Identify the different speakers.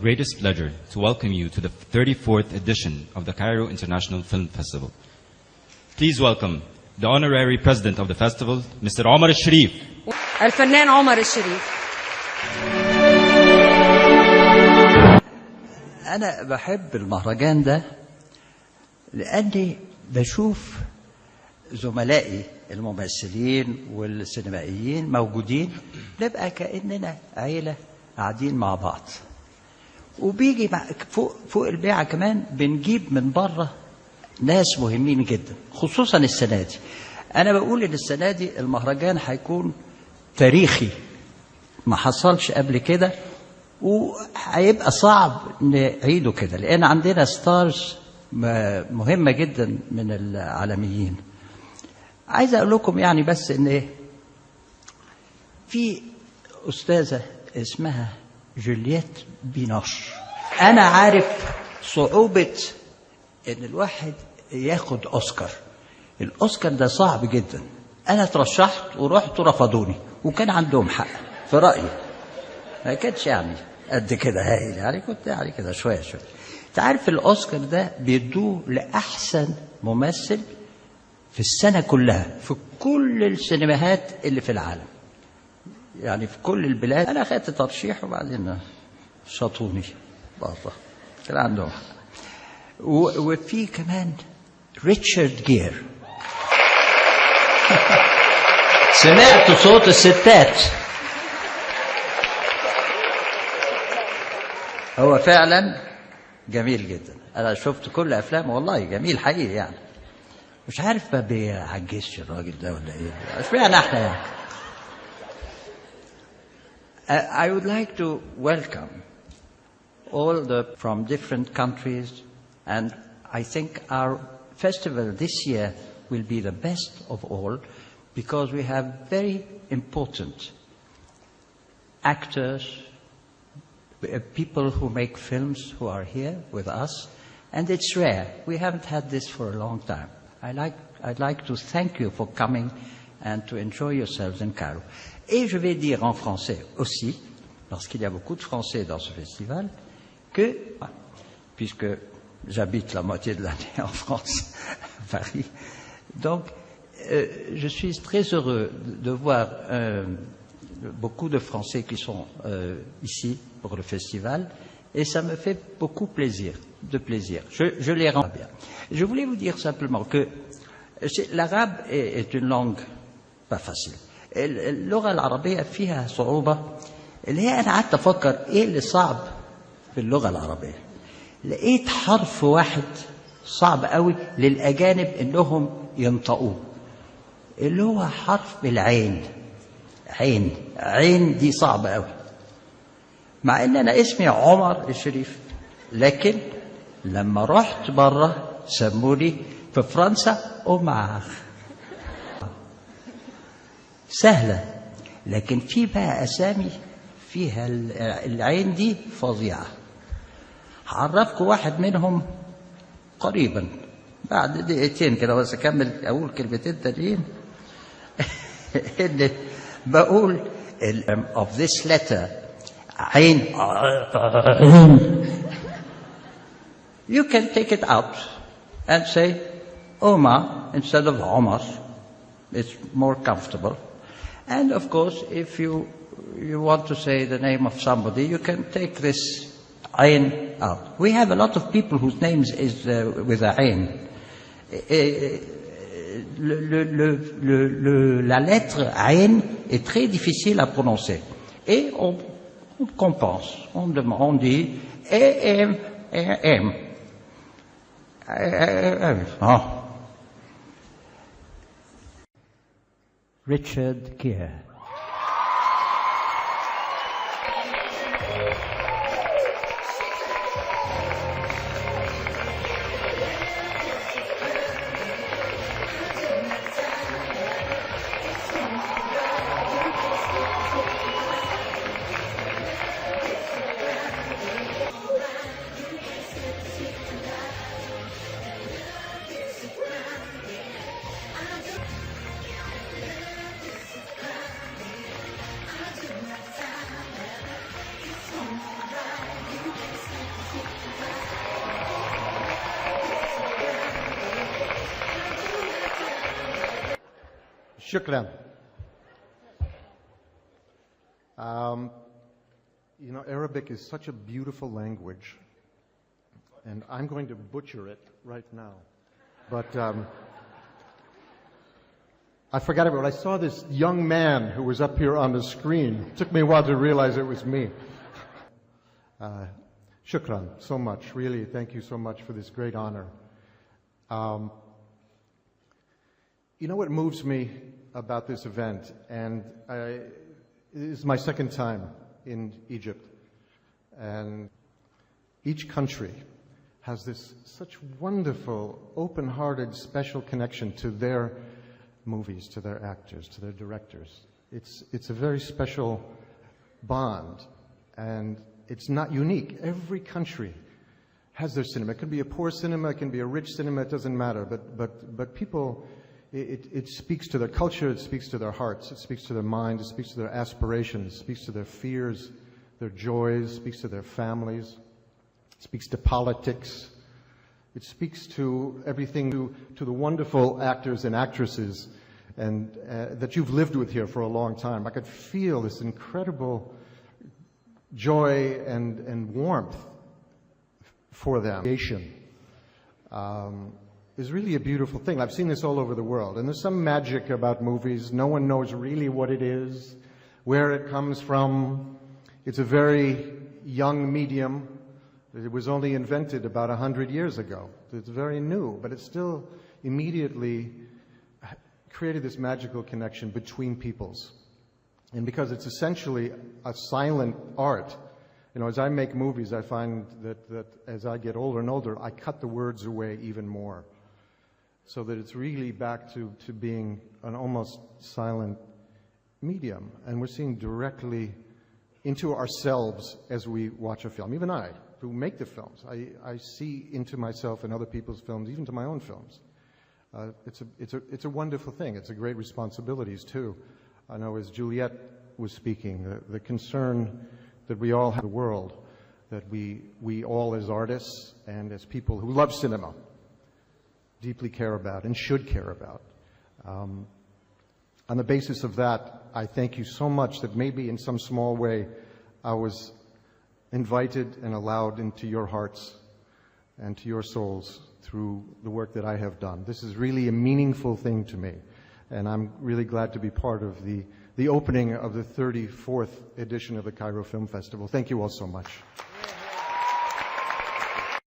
Speaker 1: greatest pleasure to welcome you to the 34th edition of the Cairo International Film Festival. Please welcome the Honorary President of the Festival, Mr. Omar al-Sharif.
Speaker 2: الفنان عمر الشريف.
Speaker 3: أنا بحب المهرجان ده لأني بشوف زملائي الممثلين والسينمائيين موجودين، نبقى كأننا عيلة قاعدين مع بعض. وبيجي فوق البيعة كمان بنجيب من بره ناس مهمين جدا، خصوصا السنة دي. أنا بقول إن السنة دي المهرجان هيكون تاريخي، ما حصلش قبل كده، وهيبقى صعب نعيده كده، لأن عندنا ستارز مهمة جدا من العالميين. عايز أقول لكم يعني بس إن في أستاذة اسمها جولييت بينوش. أنا عارف صعوبة إن الواحد ياخد أوسكار. الأوسكار ده صعب جدا. أنا ترشحت ورحت ورفضوني، وكان عندهم حق في رأيي. ما كانش يعني قد كده هايل، يعني كنت يعني كده شوية. أنت عارف الأوسكار ده بيدوه لأحسن ممثل في السنة كلها في كل السينماهات اللي في العالم، يعني في كل البلاد. أنا أخدت ترشيح وبعدين شاطوني بره، كان عندهم حق. وفي كمان ريتشارد جير. سمعت صوت الستات. هو فعلا جميل جدا. أنا شفت كل أفلامه، والله جميل حقيقي يعني. مش عارف ما بيعجزش الراجل ده ولا إيه، اشمعنى احنا يعني. I would like to welcome all from different countries, and I think our festival this year will be the best of all because we have very important actors, people who make films who are here with us, and it's rare. We haven't had this for a long time. I'd like to thank you for coming and to enjoy yourselves in Cairo. Et je vais dire en français aussi, parce qu'il y a beaucoup de Français dans ce festival, que, puisque j'habite la moitié de l'année en France, à Paris, donc je suis très heureux de voir beaucoup de Français qui sont ici pour le festival, et ça me fait beaucoup plaisir. Je les rends bien. Je voulais vous dire simplement que l'arabe est une langue pas facile. اللغة العربية فيها صعوبة، اللي هي أنا قعدت أفكر إيه اللي صعب في اللغة العربية. لقيت حرف واحد صعب قوي للأجانب إنهم ينطقوه، اللي هو حرف العين. عين دي صعبة قوي، مع إن أنا اسمي عمر الشريف، لكن لما رحت بره سموني في فرنسا عمر. سهلة، لكن في بقى أسامي فيها العين دي فظيعة. هعرفكم واحد منهم قريبا بعد دقيقتين كده، بس أكمل أقول كلمتين تانيين. إن بقول of this letter عين. You can take it out and say Omar instead of Omar. It's more comfortable. And of course, if you want to say the name of somebody, you can take this Ain out. We have a lot of people whose names is with a Ain. La lettre Ain est très difficile à prononcer. Et on compense. On dit M. Richard Gere.
Speaker 4: Shukran. Arabic is such a beautiful language, and I'm going to butcher it right now. But I forgot about it. I saw this young man who was up here on the screen. It took me a while to realize it was me. Shukran, so much. Really, thank you so much for this great honor. What moves me about this event, and it is my second time in Egypt, and each country has this such wonderful, open-hearted, special connection to their movies, to their actors, to their directors. It's a very special bond, and it's not unique. Every country has their cinema. It can be a poor cinema, it can be a rich cinema, it doesn't matter. But people, it speaks to their culture, it speaks to their hearts, it speaks to their mind, it speaks to their aspirations, it speaks to their fears, their joys, it speaks to their families, it speaks to politics. It speaks to everything, to the wonderful actors and actresses and that you've lived with here for a long time. I could feel this incredible joy and warmth for them. Is really a beautiful thing. I've seen this all over the world, and there's some magic about movies. No one knows really what it is, where it comes from. It's a very young medium. It was only invented about 100 years ago. It's very new, but it still immediately created this magical connection between peoples. And because it's essentially a silent art, as I make movies, I find that as I get older and older, I cut the words away even more, so that it's really back to being an almost silent medium. And we're seeing directly into ourselves as we watch a film. Even I, who make the films, I see into myself in other people's films, even to my own films. It's a wonderful thing. It's a great responsibility too. I know as Juliet was speaking, the concern that we all have in the world, that we all as artists and as people who love cinema deeply care about and should care about. On the basis of that, I thank you so much that maybe in some small way I was invited and allowed into your hearts and to your souls through the work that I have done. This is really a meaningful thing to me, and I'm really glad to be part of the opening of the 34th edition of the Cairo Film Festival. Thank you all so much.